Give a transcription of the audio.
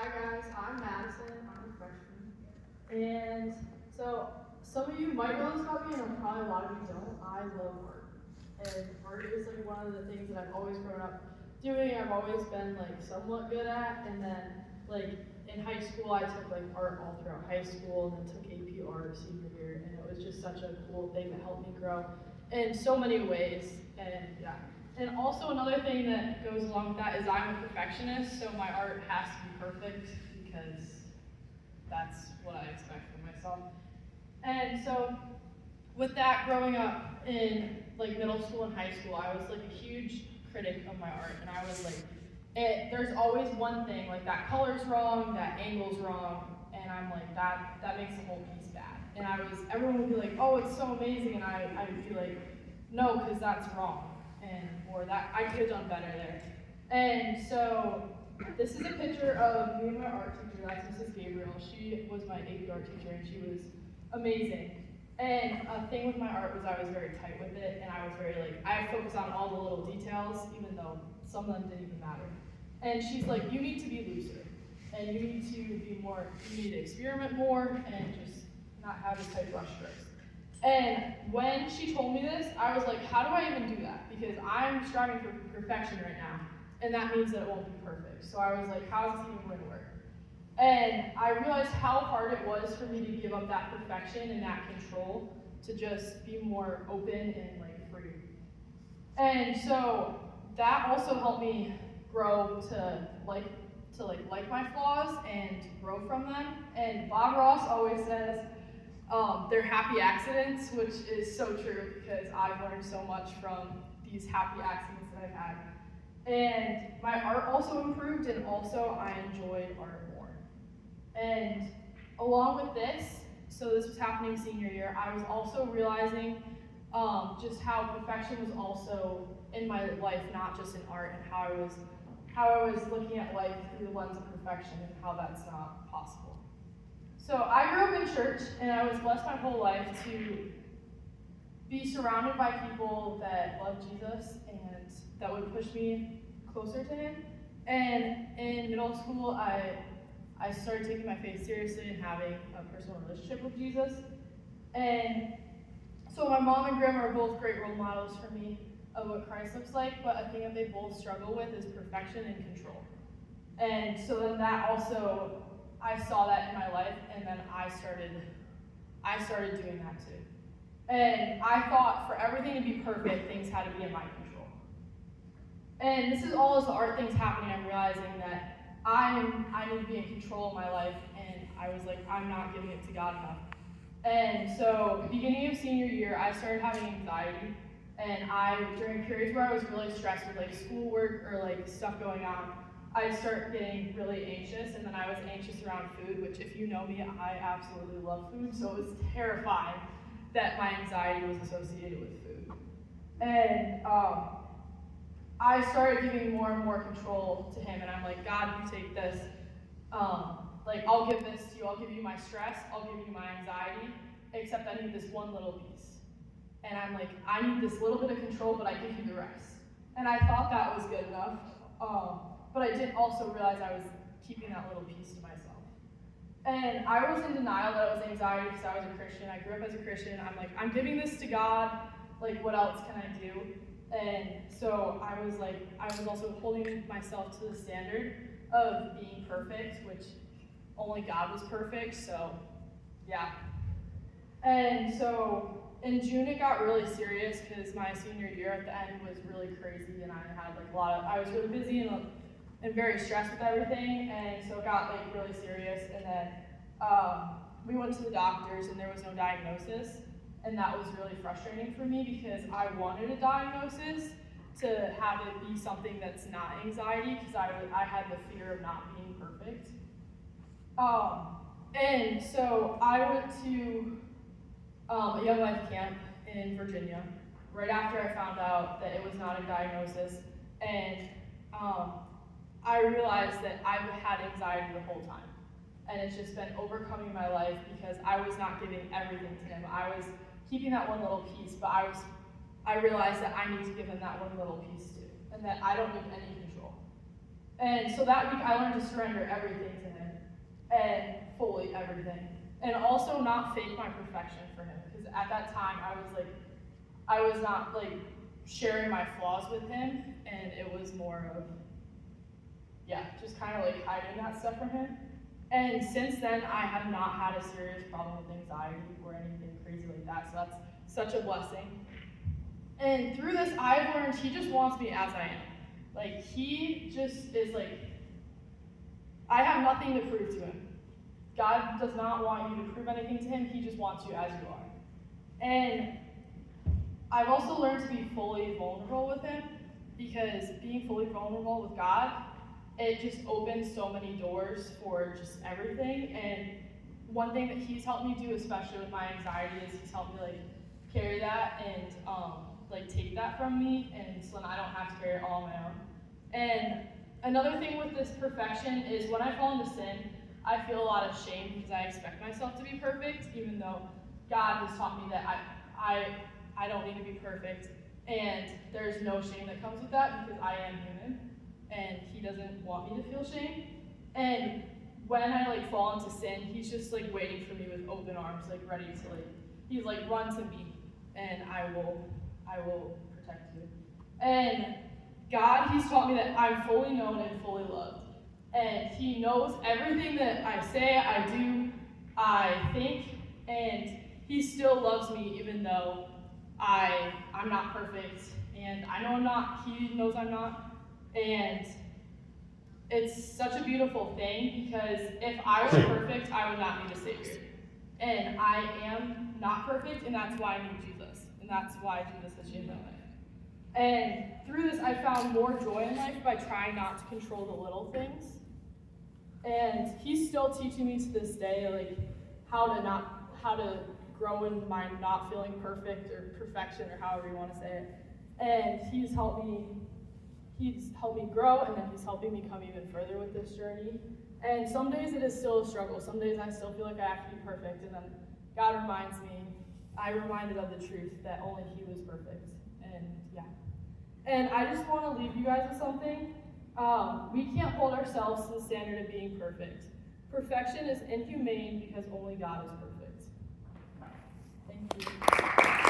Hi guys, I'm Madison. I'm a freshman. And so some of you might know this about me, and probably a lot of you don't. I love art. And art is like one of the things that I've always grown up doing. I've always been like somewhat good at. And then like in high school I took like art all throughout high school and then took AP art senior year, and it was just such a cool thing that helped me grow in so many ways. And yeah. And also another thing that goes along with that is I'm a perfectionist, so my art has to be perfect because that's what I expect from myself. And so with that, growing up in like middle school and high school, I was like a huge critic of my art, and I was like, there's always one thing, like that color's wrong, that angle's wrong, and I'm like, that makes the whole piece bad. And everyone would be like, oh, it's so amazing, and I'd be like, no, because that's wrong, or that I could have done better there. And so this is a picture of me and my art teacher. That's Mrs. Gabriel. She was my AP art teacher, and she was amazing. And a thing with my art was I was very tight with it, and I was very like, I focused on all the little details, even though some of them didn't even matter. And she's like, you need to be looser, and you need to be more, you need to experiment more, and just not have as tight brush strokes. And when she told me this, I was like, how do I even do that? Because I'm striving for perfection right now, and that means that it won't be perfect. So I was like, how is this even going to work? And I realized how hard it was for me to give up that perfection and that control to just be more open and like free. And so that also helped me grow to like my flaws and grow from them. And Bob Ross always says they're happy accidents, which is so true because I've learned so much from these happy accidents that I've had. And my art also improved, and also I enjoyed art more. And along with this, so this was happening senior year, I was also realizing just how perfection was also in my life, not just in art, and how I was looking at life through the lens of perfection and how that's not possible. So I grew up in church, and I was blessed my whole life to be surrounded by people that love Jesus and that would push me closer to him. And in middle school, I started taking my faith seriously and having a personal relationship with Jesus. And so my mom and grandma are both great role models for me of what Christ looks like, but a thing that they both struggle with is perfection and control. And so then that also, I saw that in my life, and then I started doing that too. And I thought for everything to be perfect, things had to be in my control. And this is all as the art thing's happening, I'm realizing that I need to be in control of my life, and I was like, I'm not giving it to God enough. And so beginning of senior year, I started having anxiety, and during periods where I was really stressed with like schoolwork or like stuff going on, I started getting really anxious, and then I was anxious around food, which if you know me, I absolutely love food, so it was terrifying that my anxiety was associated with food. And I started giving more and more control to him, and I'm like, God, you take this. I'll give this to you. I'll give you my stress. I'll give you my anxiety, except I need this one little piece. And I'm like, I need this little bit of control, but I give you the rest. And I thought that was good enough, but I did also realize I was keeping that little piece to myself. And I was in denial that it was anxiety because I was a Christian. I grew up as a Christian. I'm like, I'm giving this to God. Like, what else can I do? And so I was also holding myself to the standard of being perfect, which only God was perfect, so yeah. And so in June it got really serious because my senior year at the end was really crazy, and I had like I was really busy and very stressed with everything, and so it got like really serious, and then we went to the doctors and there was no diagnosis. And that was really frustrating for me because I wanted a diagnosis to have it be something that's not anxiety, because I had the fear of not being perfect. And so I went to a Young Life camp in Virginia right after I found out that it was not a diagnosis, and I realized that I've had anxiety the whole time. And it's just been overcoming my life because I was not giving everything to him. I was keeping that one little piece, but I realized that I need to give him that one little piece too, and that I don't need any control. And so that week I learned to surrender everything to him, and fully everything. And also not fake my perfection for him, because at that time I was not like sharing my flaws with him, and it was more of, just kind of like hiding that stuff from him. And since then, I have not had a serious problem with anxiety or anything crazy like that, so that's such a blessing. And through this, I've learned he just wants me as I am. Like, he just is like, I have nothing to prove to him. God does not want you to prove anything to him, he just wants you as you are. And I've also learned to be fully vulnerable with him, because being fully vulnerable with God, it just opens so many doors for just everything. And one thing that he's helped me do, especially with my anxiety, is he's helped me like carry that and like take that from me, and so then I don't have to carry it all on my own. And another thing with this perfection is when I fall into sin, I feel a lot of shame because I expect myself to be perfect, even though God has taught me that I don't need to be perfect, and there's no shame that comes with that because I am human, and he doesn't want me to feel shame. And when I like fall into sin, he's just like waiting for me with open arms, like ready to he's like, run to me, and I will protect you. And God, he's taught me that I'm fully known and fully loved. And he knows everything that I say, I do, I think, and he still loves me even though I'm not perfect, and I know I'm not, he knows I'm not, and it's such a beautiful thing, because if I were perfect, I would not need a Savior. And I am not perfect, and that's why I need Jesus, and that's why Jesus has changed my life. And through this, I found more joy in life by trying not to control the little things. And he's still teaching me to this day, like, how to grow in my not feeling perfect or perfection or however you want to say it. And he's helped me grow, and then he's helping me come even further with this journey. And some days it is still a struggle. Some days I still feel like I have to be perfect, and then God reminds me, I reminded of the truth that only he was perfect. And I just want to leave you guys with something. We can't hold ourselves to the standard of being perfect. Perfection is inhumane because only God is perfect. Thank you.